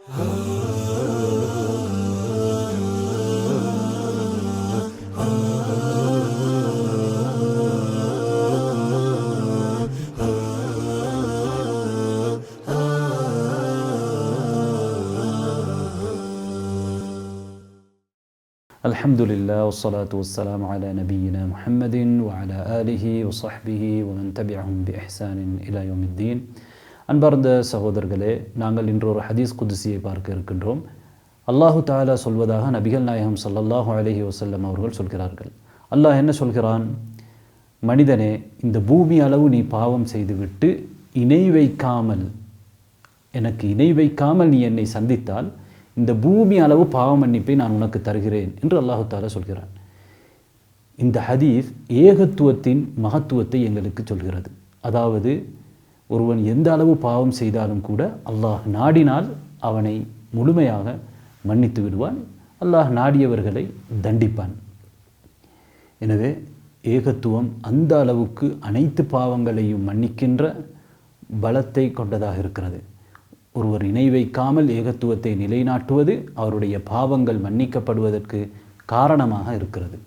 الحمد لله والصلاة والسلام على نبينا محمد وعلى آله وصحبه ومن تبعهم بإحسان إلى يوم الدين. அன்பார்ந்த சகோதரர்களே, நாங்கள் இன்று ஒரு ஹதீஸ் குதுசியை பார்க்க இருக்கின்றோம். அல்லாஹு தஆலா சொல்வதாக நபிகள் நாயகம் ஸல்லல்லாஹு அலைஹி வஸல்லம் அவர்கள் சொல்கிறார்கள். அல்லாஹ் என்ன சொல்கிறான்? மனிதனே, இந்த பூமி அளவு நீ பாவம் செய்துவிட்டு எனக்கு இணை வைக்காமல் நீ என்னை சந்தித்தால் இந்த பூமி அளவு பாவ மன்னிப்பை நான் உனக்கு தருகிறேன் என்று அல்லாஹு தஆலா சொல்கிறான். இந்த ஹதீஸ் ஏகத்துவத்தின் மகத்துவத்தை எங்களுக்கு சொல்கிறது. அதாவது ஒருவன் எந்த அளவு பாவம் செய்தாலும் கூட அல்லாஹ் நாடினால் அவனை முழுமையாக மன்னித்து விடுவான். அல்லாஹ் நாடியவர்களை தண்டிப்பான். எனவே ஏகத்துவம் அந்த அளவுக்கு அனைத்து பாவங்களையும் மன்னிக்கின்ற பலத்தை கொண்டதாக இருக்கிறது. ஒருவர் இணை வைக்காமல் ஏகத்துவத்தை நிலைநாட்டுவது அவருடைய பாவங்கள் மன்னிக்கப்படுவதற்கு காரணமாக இருக்கிறது.